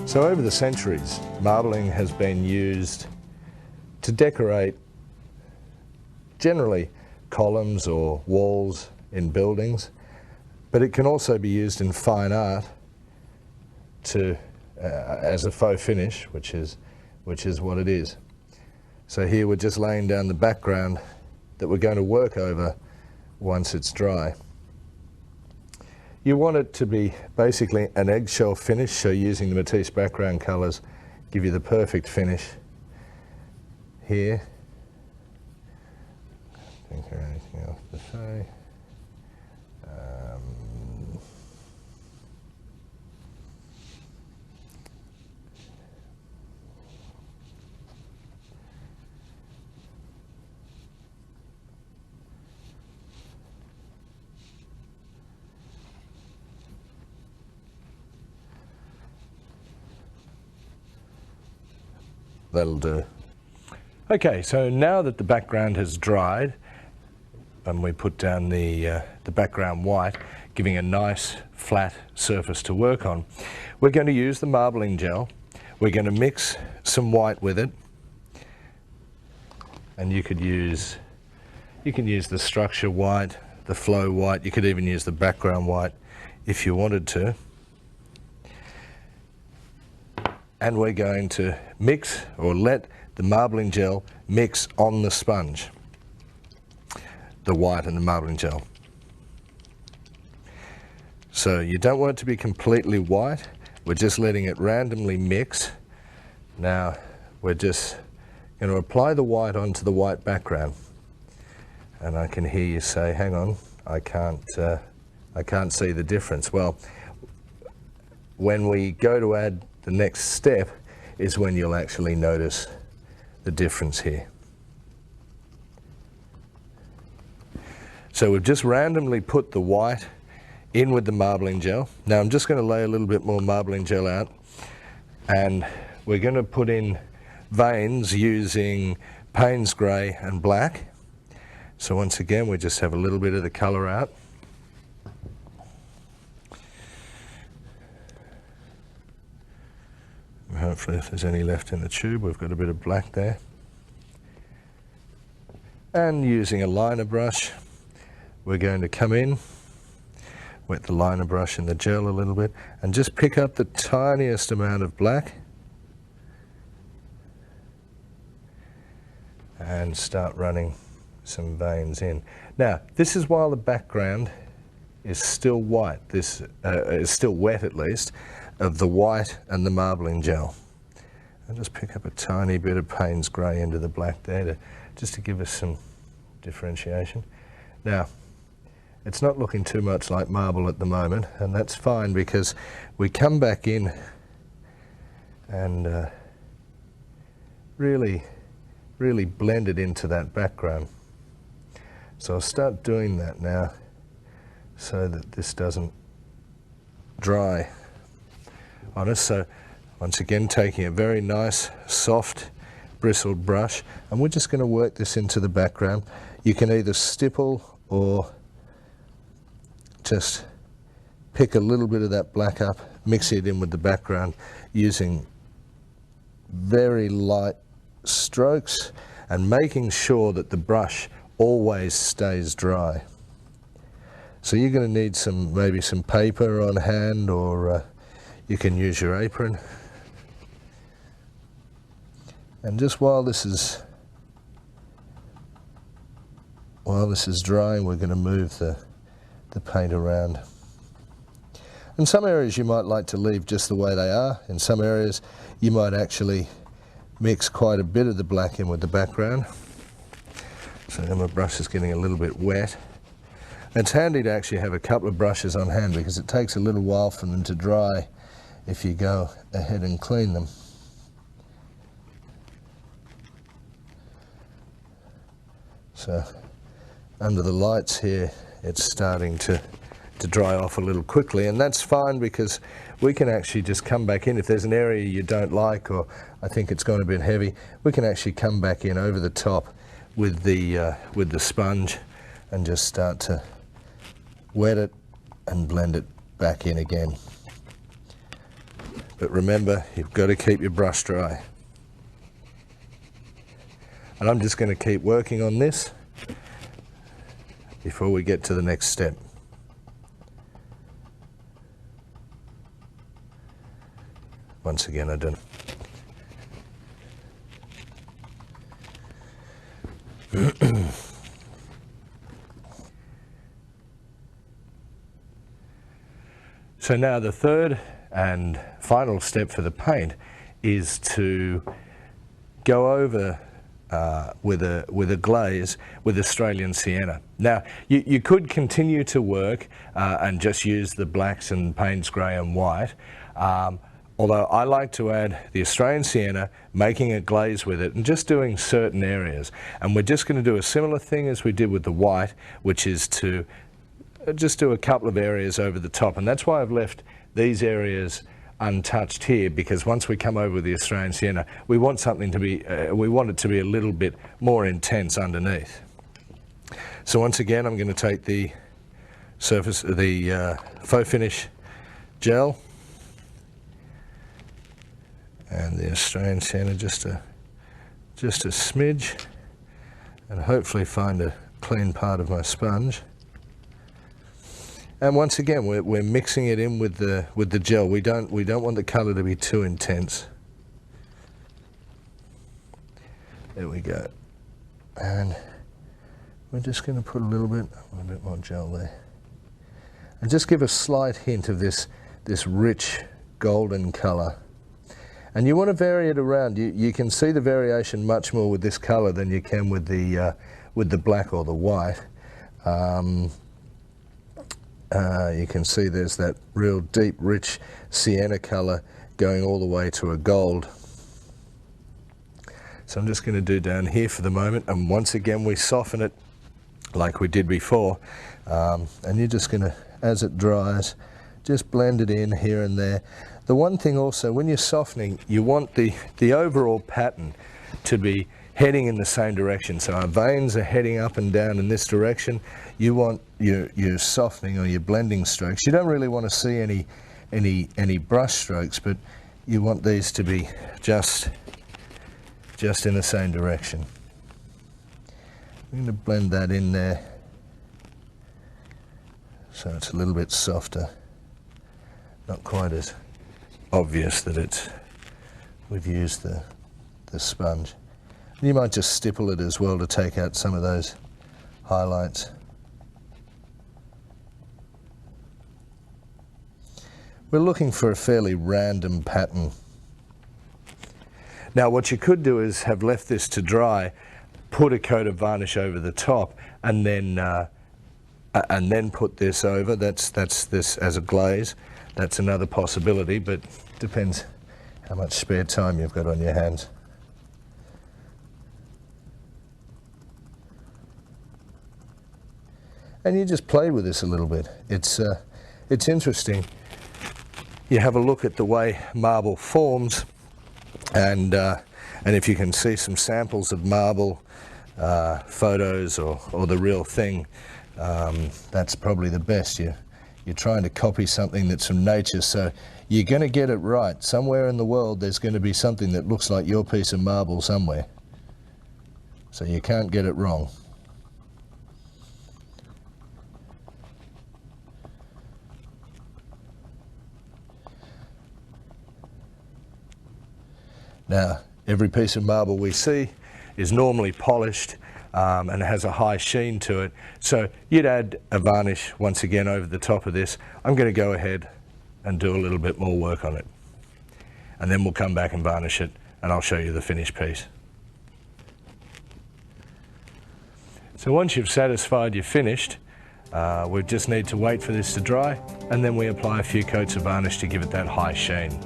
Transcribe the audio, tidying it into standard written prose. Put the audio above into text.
So over the centuries, marbling has been used to decorate generally columns or walls in buildings, but it can also be used in fine art as a faux finish, which is what it is. So here we're just laying down the background that we're going to work over once it's dry. You want it to be basically an eggshell finish, so using the Matisse background colours give you the perfect finish here. I think there's anything else to say. That'll do. Okay, so now that the background has dried and we put down the background white, giving a nice flat surface to work on, we're going to use the marbling gel. We're going to mix some white with it, and you can use the structure white, the flow white, you could even use the background white if you wanted to. And we're going to mix, or let the marbling gel mix on the sponge, the white and the marbling gel. So you don't want it to be completely white, we're just letting it randomly mix. Now we're just going to apply the white onto the white background, and I can hear you say, hang on, I can't see the difference. Well, when we go to add the next step is when you'll actually notice the difference here. So we've just randomly put the white in with the marbling gel. Now I'm just going to lay a little bit more marbling gel out, and we're going to put in veins using Payne's grey and black. So once again we just have a little bit of the colour out. Hopefully if there's any left in the tube, we've got a bit of black there. And using a liner brush, we're going to come in, wet the liner brush in the gel a little bit, and just pick up the tiniest amount of black and start running some veins in. Now, this is while the background is still white. This is still wet, at least, of the white and the marbling gel. I'll just pick up a tiny bit of Payne's grey into the black there, just to give us some differentiation. Now, it's not looking too much like marble at the moment, and that's fine because we come back in and really blend it into that background. So I'll start doing that now so that this doesn't dry on us. So once again, taking a very nice soft bristled brush, and we're just going to work this into the background. You can either stipple or just pick a little bit of that black up, mix it in with the background using very light strokes and making sure that the brush always stays dry. So you're going to need maybe some paper on hand, or you can use your apron. And just while this is drying, we're going to move the paint around. In some areas you might like to leave just the way they are. In some areas you might actually mix quite a bit of the black in with the background. So now my brush is getting a little bit wet. It's handy to actually have a couple of brushes on hand because it takes a little while for them to dry if you go ahead and clean them. So under the lights here, it's starting to dry off a little quickly, and that's fine because we can actually just come back in. If there's an area you don't like, or I think it's gone a bit heavy, we can actually come back in over the top with the sponge and just start to wet it and blend it back in again. But remember, you've got to keep your brush dry. And I'm just going to keep working on this before we get to the next step. Once again, I don't. So now the third and final step for the paint is to go over with a glaze with Australian sienna. Now you could continue to work and just use the blacks and paints grey and white, although I like to add the Australian sienna, making a glaze with it and just doing certain areas. And we're just going to do a similar thing as we did with the white, which is to just do a couple of areas over the top. And that's why I've left these areas untouched here, because once we come over with the Australian sienna, we want something to be, we want it to be a little bit more intense underneath. So once again, I'm going to take the surface, the faux finish gel and the Australian sienna, just a smidge, and hopefully find a clean part of my sponge. And once again, we're mixing it in with the gel. We don't want the colour to be too intense. There we go. And we're just going to put a little bit more gel there, and just give a slight hint of this rich golden colour. And you want to vary it around. You can see the variation much more with this colour than you can with the black or the white. You can see there's that real deep, rich sienna colour going all the way to a gold. So I'm just going to do down here for the moment, and once again we soften it like we did before, and you're just going to, as it dries, just blend it in here and there. The one thing also, when you're softening, you want the overall pattern to be heading in the same direction. So our veins are heading up and down in this direction. You want your softening or your blending strokes. You don't really want to see any brush strokes, but you want these to be just in the same direction. I'm going to blend that in there so it's a little bit softer, not quite as obvious that we've used the sponge. You might just stipple it as well to take out some of those highlights. We're looking for a fairly random pattern. Now what you could do is have left this to dry, put a coat of varnish over the top, and then put this over. That's this as a glaze. That's another possibility, but depends how much spare time you've got on your hands. And you just play with this a little bit. It's interesting. You have a look at the way marble forms, and if you can see some samples of marble photos or the real thing, that's probably the best. You're trying to copy something that's from nature, so you're going to get it right. Somewhere in the world there's going to be something that looks like your piece of marble somewhere, so you can't get it wrong. Now, every piece of marble we see is normally polished and has a high sheen to it. So you'd add a varnish once again over the top of this. I'm going to go ahead and do a little bit more work on it. And then we'll come back and varnish it, and I'll show you the finished piece. So once you've satisfied you're finished, we just need to wait for this to dry, and then we apply a few coats of varnish to give it that high sheen.